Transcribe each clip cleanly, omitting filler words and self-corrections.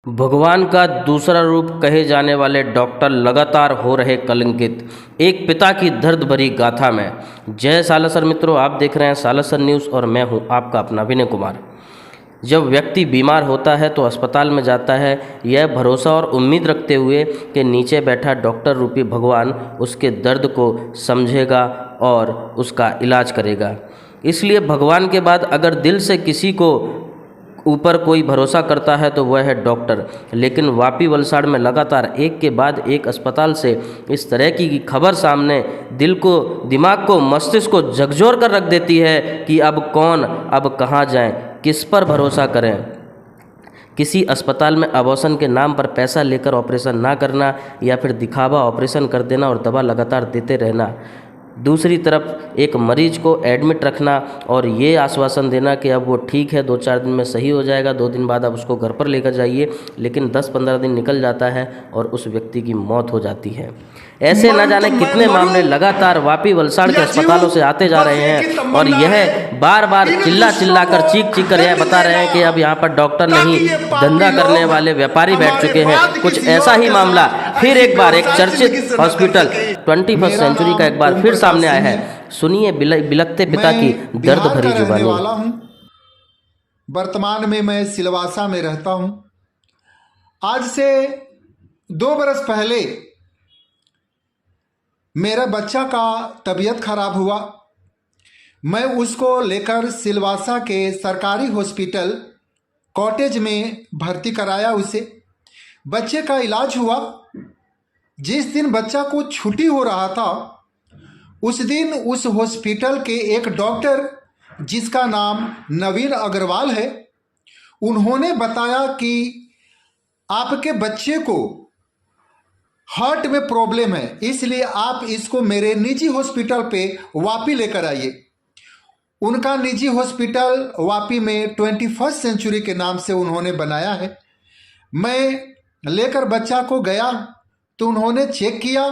भगवान का दूसरा रूप कहे जाने वाले डॉक्टर लगातार हो रहे कलंकित। एक पिता की दर्द भरी गाथा में। जय सालासर मित्रों, आप देख रहे हैं सालासर न्यूज़ और मैं हूं आपका अपना विनय कुमार। जब व्यक्ति बीमार होता है तो अस्पताल में जाता है, यह भरोसा और उम्मीद रखते हुए कि नीचे बैठा डॉक्टर रूपी भगवान उसके दर्द को समझेगा और उसका इलाज करेगा। इसलिए भगवान के बाद अगर दिल से किसी को ऊपर कोई भरोसा करता है तो वह है डॉक्टर। लेकिन वापी वलसाड़ में लगातार एक के बाद एक अस्पताल से इस तरह की खबर सामने दिल को, दिमाग को, मस्तिष्क को झकझोर कर रख देती है कि अब कौन, अब कहाँ जाएं, किस पर भरोसा करें। किसी अस्पताल में अबॉर्शन के नाम पर पैसा लेकर ऑपरेशन ना करना या फिर दिखावा ऑपरेशन कर देना और दवा लगातार देते रहना। दूसरी तरफ एक मरीज को एडमिट रखना और ये आश्वासन देना कि अब वो ठीक है, 2-4 दिन में सही हो जाएगा, 2 दिन बाद आप उसको घर पर लेकर जाइए। लेकिन 10-15 दिन निकल जाता है और उस व्यक्ति की मौत हो जाती है। ऐसे न जाने कितने मामले लगातार वापी वलसाड़ के अस्पतालों से आते जा रहे हैं और यह बार बार चिल्ला कर चीख कर यह बता रहे हैं कि अब यहाँ पर डॉक्टर नहीं, धंधा करने वाले व्यापारी बैठ चुके हैं। कुछ ऐसा ही मामला फिर एक बार एक चर्चित हॉस्पिटल 21st सेंचुरी का एक बार फिर सामने आया है। सुनिए बिलखते पिता की दर्द भरी जुबानी। वर्तमान में मैं सिलवासा में रहता हूं। आज से 2 बरस पहले मेरा बच्चा का तबीयत खराब हुआ। मैं उसको लेकर सिलवासा के सरकारी हॉस्पिटल कॉटेज में भर्ती कराया। उसे बच्चे का इलाज हुआ। जिस दिन बच्चा को छुट्टी हो रहा था उस दिन उस हॉस्पिटल के एक डॉक्टर, जिसका नाम नवीन अग्रवाल है, उन्होंने बताया कि आपके बच्चे को हार्ट में प्रॉब्लम है, इसलिए आप इसको मेरे निजी हॉस्पिटल पे वापी लेकर आइए। उनका निजी हॉस्पिटल वापी में 21st सेंचुरी के नाम से उन्होंने बनाया है। मैं लेकर बच्चा को गया तो उन्होंने चेक किया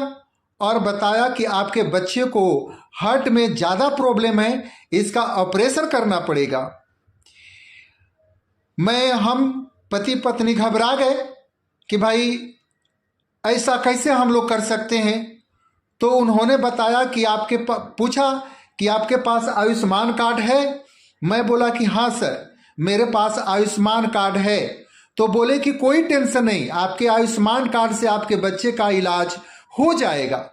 और बताया कि आपके बच्चे को हार्ट में ज़्यादा प्रॉब्लम है, इसका ऑपरेशन करना पड़ेगा। हम पति पत्नी घबरा गए कि भाई ऐसा कैसे हम लोग कर सकते हैं। तो उन्होंने बताया कि पूछा कि आपके पास आयुष्मान कार्ड है। मैं बोला कि हाँ सर, मेरे पास आयुष्मान कार्ड है। तो बोले कि कोई टेंशन नहीं, आपके आयुष्मान कार्ड से आपके बच्चे का इलाज हो जाएगा।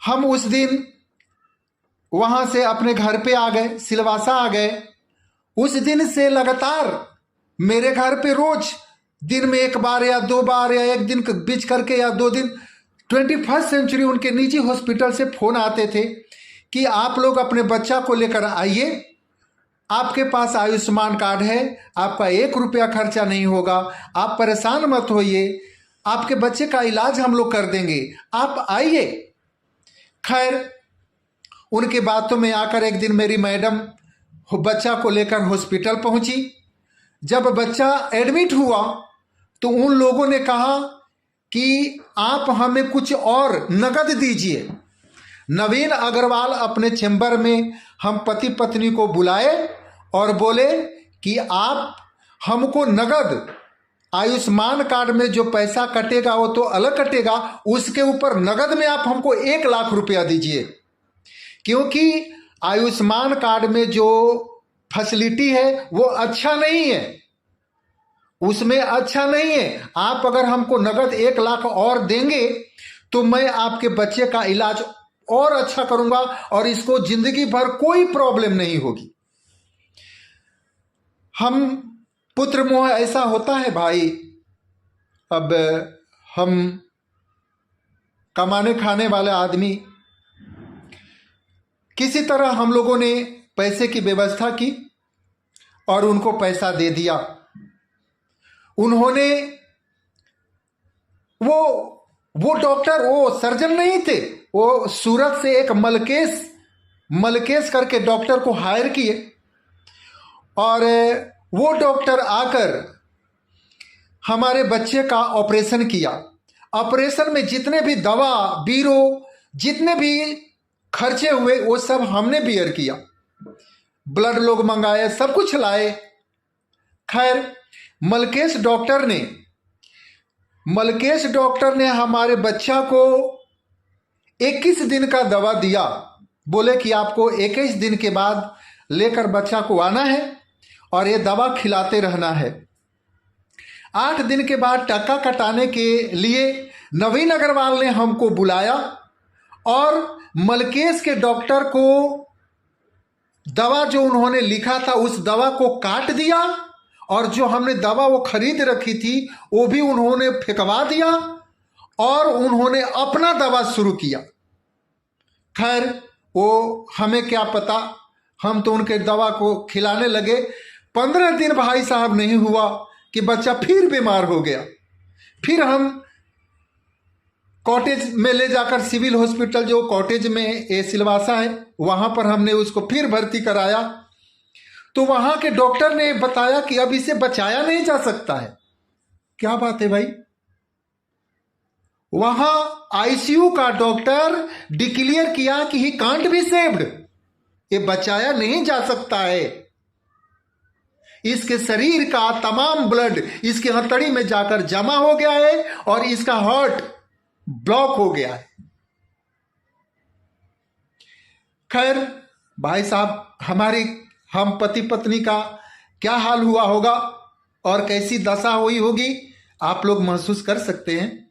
हम उस दिन वहां से अपने घर पे आ गए, सिलवासा आ गए। उस दिन से लगातार मेरे घर पे रोज दिन में 1 बार या 2 बार या 1 दिन बीच करके या 2 दिन 21st सेंचुरी उनके निजी हॉस्पिटल से फोन आते थे कि आप लोग अपने बच्चा को लेकर आइए, आपके पास आयुष्मान कार्ड है, आपका 1 रुपया खर्चा नहीं होगा, आप परेशान मत होइए, आपके बच्चे का इलाज हम लोग कर देंगे, आप आइए। खैर, उनकी बातों में आकर एक दिन मेरी मैडम बच्चा को लेकर हॉस्पिटल पहुंची। जब बच्चा एडमिट हुआ तो उन लोगों ने कहा कि आप हमें कुछ और नगद दीजिए। नवीन अग्रवाल अपने चेंबर में हम पति पत्नी को बुलाए और बोले कि आप हमको नगद, आयुष्मान कार्ड में जो पैसा कटेगा वो तो अलग कटेगा, उसके ऊपर नगद में आप हमको 1 लाख रुपया दीजिए। क्योंकि आयुष्मान कार्ड में जो फैसिलिटी है वो अच्छा नहीं है, उसमें अच्छा नहीं है। आप अगर हमको नगद 1 लाख और देंगे तो मैं आपके बच्चे का इलाज और अच्छा करूंगा और इसको जिंदगी भर कोई प्रॉब्लम नहीं होगी। हम पुत्र मोह ऐसा होता है भाई। अब हम कमाने खाने वाले आदमी, किसी तरह हम लोगों ने पैसे की व्यवस्था की और उनको पैसा दे दिया। उन्होंने वो डॉक्टर, वो सर्जन नहीं थे, वो सूरत से एक मलकेश करके डॉक्टर को हायर किए और वो डॉक्टर आकर हमारे बच्चे का ऑपरेशन किया। ऑपरेशन में जितने भी दवा बीरो, जितने भी खर्चे हुए वो सब हमने बियर किया। ब्लड लोग मंगाए, सब कुछ लाए। खैर, मलकेश डॉक्टर ने हमारे बच्चा को 21 दिन का दवा दिया। बोले कि आपको 21 दिन के बाद लेकर बच्चा को आना है और ये दवा खिलाते रहना है। 8 दिन के बाद टक्का कटाने के लिए नवीन अग्रवाल ने हमको बुलाया और मलकेश के डॉक्टर को दवा जो उन्होंने लिखा था उस दवा को काट दिया और जो हमने दवा वो खरीद रखी थी वो भी उन्होंने फेंकवा दिया और उन्होंने अपना दवा शुरू किया। खैर वो हमें क्या पता, हम तो उनके दवा को खिलाने लगे। 15 दिन भाई साहब नहीं हुआ कि बच्चा फिर बीमार हो गया। फिर हम कॉटेज में ले जाकर सिविल हॉस्पिटल जो कॉटेज में ये सिलवासा है वहाँ पर हमने उसको फिर भर्ती कराया। तो वहाँ के डॉक्टर ने बताया कि अब इसे बचाया नहीं जा सकता है। क्या बात है भाई? वहाँ आईसीयू का डॉक्टर डिक्लेयर किया कि ही कांट बी सेव्ड, ये बचाया नहीं जा सकता है। इसके शरीर का तमाम ब्लड इसके हथेली में जाकर जमा हो गया है और इसका हार्ट ब्लॉक हो गया है। खैर भाई साहब, हम पति पत्नी का क्या हाल हुआ होगा और कैसी दशा हुई होगी आप लोग महसूस कर सकते हैं।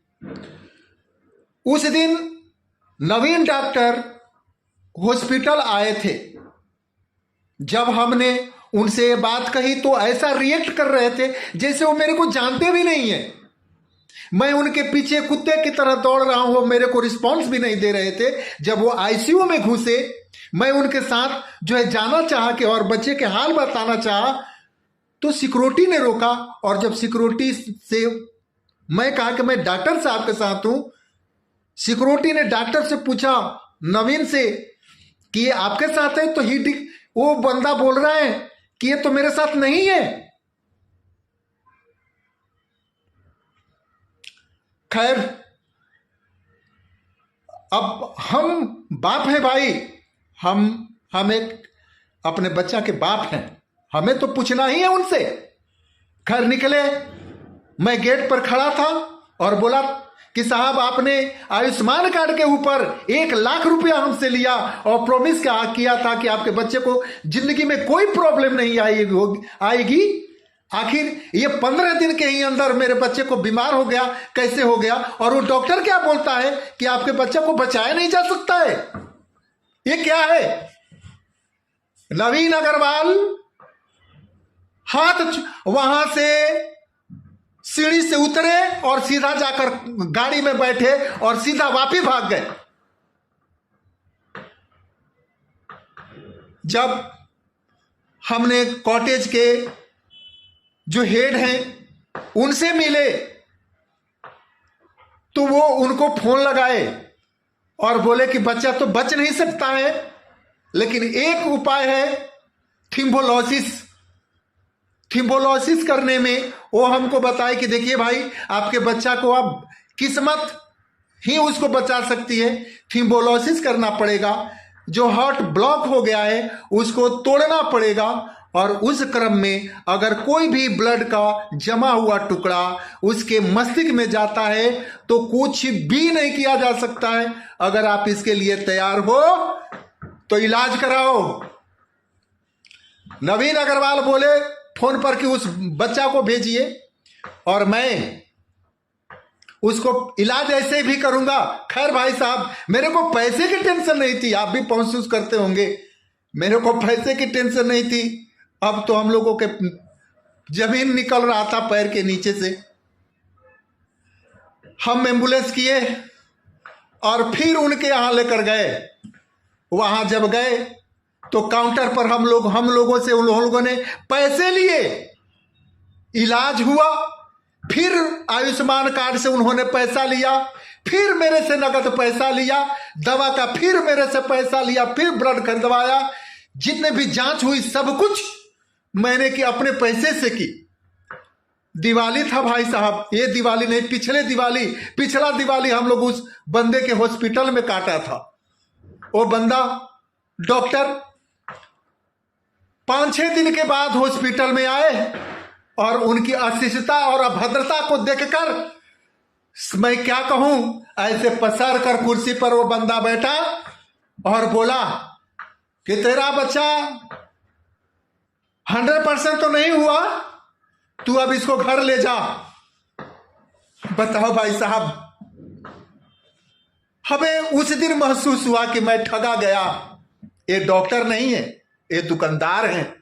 उस दिन नवीन डॉक्टर हॉस्पिटल आए थे। जब हमने उनसे ये बात कही तो ऐसा रिएक्ट कर रहे थे जैसे वो मेरे को जानते भी नहीं है। मैं उनके पीछे कुत्ते की तरह दौड़ रहा हूं, वो मेरे को रिस्पॉन्स भी नहीं दे रहे थे। जब वो आईसीयू में घुसे, मैं उनके साथ जो है जाना चाहा कि और बच्चे के हाल बताना चाहा तो सिक्योरिटी ने रोका। और जब सिक्योरिटी से मैं कहा कि मैं डॉक्टर साहब के साथ हूं, सिक्योरिटी ने डॉक्टर से पूछा नवीन से कि ये आपके साथ है, तो वो बंदा बोल रहा है कि ये तो मेरे साथ नहीं है। खैर अब हम बाप हैं भाई, हम एक अपने बच्चा के बाप हैं, हमें तो पूछना ही है उनसे। खैर निकले, मैं गेट पर खड़ा था और बोला कि साहब आपने आयुष्मान कार्ड के ऊपर 1 लाख रुपया हमसे लिया और प्रॉमिस किया था कि आपके बच्चे को जिंदगी में कोई प्रॉब्लम नहीं आएगी। आखिर ये 15 दिन के ही अंदर मेरे बच्चे को बीमार हो गया, कैसे हो गया? और वो डॉक्टर क्या बोलता है कि आपके बच्चे को बचाया नहीं जा सकता है। ये क्या है? नवीन अग्रवाल वहां से सीढ़ी से उतरे और सीधा जाकर गाड़ी में बैठे और सीधा वापस भाग गए। जब हमने कॉटेज के जो हेड हैं उनसे मिले तो वो उनको फोन लगाए और बोले कि बच्चा तो बच नहीं सकता है, लेकिन एक उपाय है थिम्बोलोसिस करने में। वो हमको बताए कि देखिए भाई, आपके बच्चा को अब किस्मत ही उसको बचा सकती है। थिम्बोलोसिस करना पड़ेगा, जो हार्ट ब्लॉक हो गया है उसको तोड़ना पड़ेगा और उस क्रम में अगर कोई भी ब्लड का जमा हुआ टुकड़ा उसके मस्तिष्क में जाता है तो कुछ भी नहीं किया जा सकता है। अगर आप इसके लिए तैयार हो तो इलाज कराओ। नवीन अग्रवाल बोले फोन पर कि उस बच्चा को भेजिए और मैं उसको इलाज ऐसे भी करूंगा। खैर भाई साहब, मेरे को पैसे की टेंशन नहीं थी, आप भी महसूस करते होंगे, मेरे को पैसे की टेंशन नहीं थी। अब तो हम लोगों के जमीन निकल रहा था पैर के नीचे से। हम एम्बुलेंस किए और फिर उनके यहाँ लेकर गए। वहां जब गए तो काउंटर पर हम लोगों से उन लोगों ने पैसे लिए, इलाज हुआ। फिर आयुष्मान कार्ड से उन्होंने पैसा लिया, फिर मेरे से नगद पैसा लिया, दवा का फिर मेरे से पैसा लिया, फिर ब्लड खरीदवाया। जितने भी जांच हुई सब कुछ मैंने की अपने पैसे से की। दिवाली था भाई साहब, ये दिवाली नहीं, पिछला दिवाली हम लोग उस बंदे के हॉस्पिटल में काटा था। वो बंदा डॉक्टर 5-6 दिन के बाद हॉस्पिटल में आए और उनकी अशिष्टता और अभद्रता को देखकर मैं क्या कहूं, ऐसे पसर कर कुर्सी पर वो बंदा बैठा और बोला कि तेरा बच्चा 100% तो नहीं हुआ, तू अब इसको घर ले जा। बताओ भाई साहब, हमें उस दिन महसूस हुआ कि मैं ठगा गया। ये डॉक्टर नहीं है, ये दुकानदार हैं।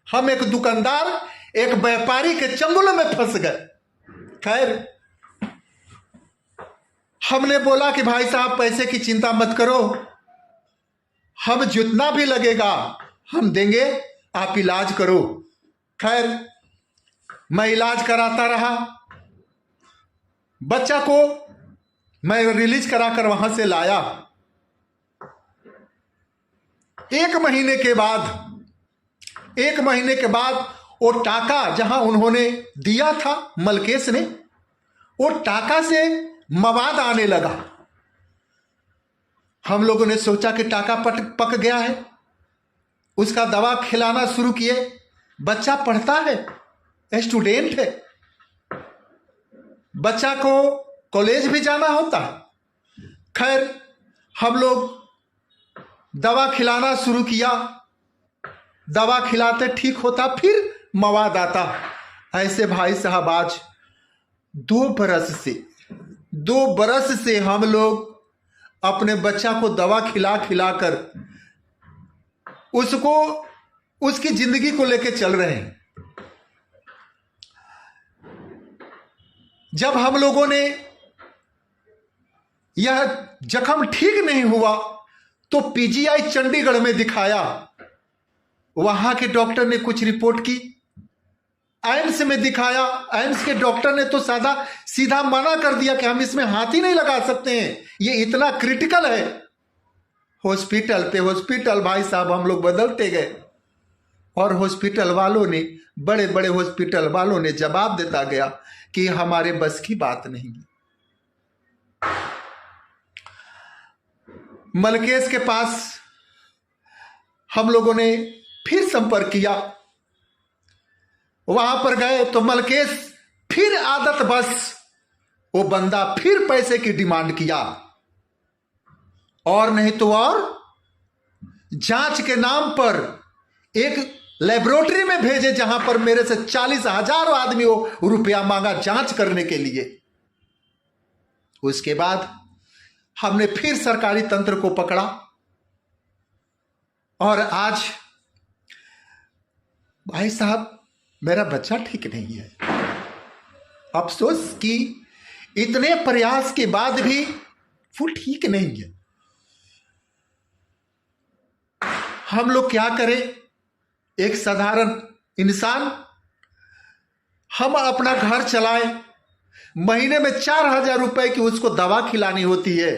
हम एक दुकानदार, एक व्यापारी के चंगुल में फंस गए। खैर, हमने बोला कि भाई साहब पैसे की चिंता मत करो, हम जितना भी लगेगा हम देंगे, आप इलाज करो। खैर, मैं इलाज कराता रहा। बच्चा को मैं रिलीज कराकर वहां से लाया। 1 महीने के बाद वो टाका जहां उन्होंने दिया था मलकेश ने, वो टाका से मवाद आने लगा। हम लोगों ने सोचा कि टाका पक गया है, उसका दवा खिलाना शुरू किए। बच्चा पढ़ता है, स्टूडेंट है, बच्चा को कॉलेज भी जाना होता है। खैर, हम लोग दवा खिलाना शुरू किया। दवा खिलाते ठीक होता, फिर मवाद आता। ऐसे भाई साहब आज 2 बरस से हम लोग अपने बच्चा को दवा खिला कर उसको, उसकी जिंदगी को लेकर चल रहे हैं। जब हम लोगों ने यह जख्म ठीक नहीं हुआ तो पीजीआई चंडीगढ़ में दिखाया। वहां के डॉक्टर ने कुछ रिपोर्ट की, एम्स में दिखाया। एम्स के डॉक्टर ने तो सीधा मना कर दिया कि हम इसमें हाथ ही नहीं लगा सकते हैं, ये इतना क्रिटिकल है। हॉस्पिटल पे हॉस्पिटल भाई साहब हम लोग बदलते गए, और हॉस्पिटल वालों ने, बड़े बड़े हॉस्पिटल वालों ने जवाब देता गया कि हमारे बस की बात नहीं। मलकेश के पास हम लोगों ने फिर संपर्क किया। वहां पर गए तो मलकेश फिर आदत बस वो बंदा फिर पैसे की डिमांड किया, और नहीं तो और जांच के नाम पर एक लेबोरेटरी में भेजे जहां पर मेरे से 40,000 आदमी को रुपया मांगा जांच करने के लिए। उसके बाद हमने फिर सरकारी तंत्र को पकड़ा, और आज भाई साहब मेरा बच्चा ठीक नहीं है। अफसोस कि इतने प्रयास के बाद भी वो ठीक नहीं है। हम लोग क्या करें, एक साधारण इंसान, हम अपना घर चलाएं, महीने में 4,000 रुपए की उसको दवा खिलानी होती है।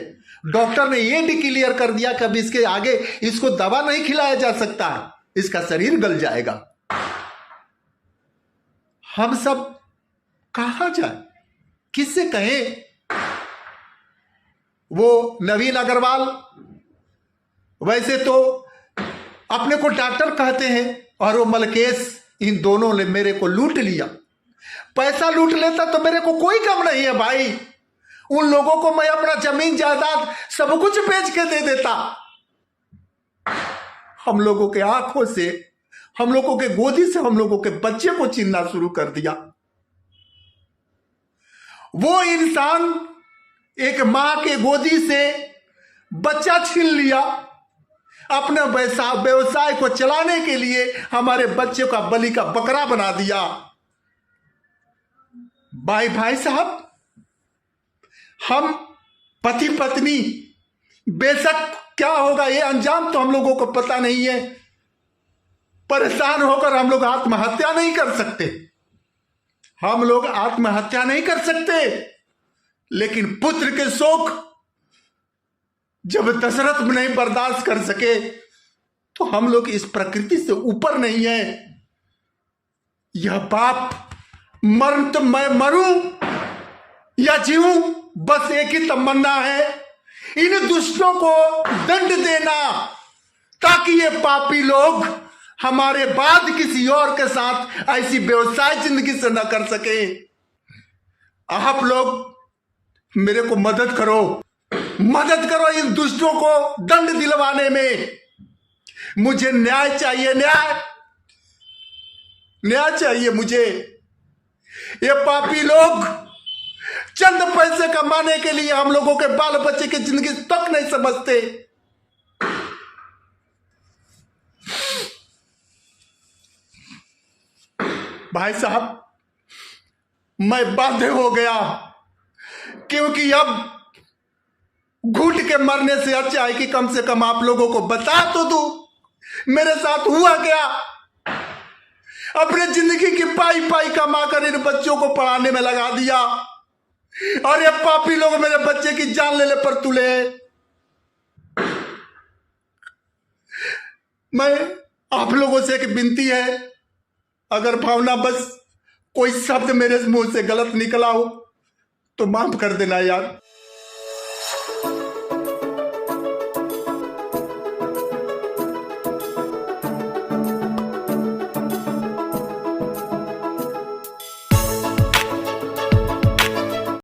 डॉक्टर ने यह डिक्लेयर कर दिया कि अब इसके आगे इसको दवा नहीं खिलाया जा सकता, इसका शरीर गल जाएगा। हम सब कहां जाए, किससे कहें? वो नवीन अग्रवाल वैसे तो अपने को डॉक्टर कहते हैं, और वो मलकेश, इन दोनों ने मेरे को लूट लिया। पैसा लूट लेता तो मेरे को कोई कम नहीं है भाई। उन लोगों को मैं अपना जमीन जायदाद सब कुछ बेच के दे देता। हम लोगों के आंखों से, हम लोगों के गोदी से हम लोगों के बच्चे को छीनना शुरू कर दिया। वो इंसान एक मां के गोदी से बच्चा छीन लिया, अपने व्यवसाय को चलाने के लिए हमारे बच्चे का बलि का बकरा बना दिया। भाई साहब, हम पति पत्नी, बेशक क्या होगा ये अंजाम तो हम लोगों को पता नहीं है। परेशान होकर हम लोग आत्महत्या नहीं कर सकते, हम लोग आत्महत्या नहीं कर सकते, लेकिन पुत्र के शोक जब दशरथ नहीं बर्दाश्त कर सके तो हम लोग इस प्रकृति से ऊपर नहीं है। यह बाप, मरण तो मैं मरूं या जीऊं, बस एक ही तमन्ना है, इन दुष्टों को दंड देना, ताकि ये पापी लोग हमारे बाद किसी और के साथ ऐसी व्यवसाय जिंदगी से न कर सके। आप लोग मेरे को मदद करो इन दुष्टों को दंड दिलवाने में। मुझे न्याय चाहिए, न्याय चाहिए मुझे। ये पापी लोग चंद पैसे कमाने के लिए हम लोगों के बाल बच्चे की जिंदगी तक नहीं समझते। भाई साहब, मैं बाध्य हो गया, क्योंकि अब घुट के मरने से अच्छा है कि कम से कम आप लोगों को बता तो दूं मेरे साथ हुआ क्या। अपने जिंदगी की पाई पाई कमाकर इन बच्चों को पढ़ाने में लगा दिया, और ये पापी लोग मेरे बच्चे की जान लेने पर तुले। मैं आप लोगों से एक विनती है, अगर भावना बस कोई शब्द मेरे मुंह से गलत निकला हो तो माफ कर देना यार।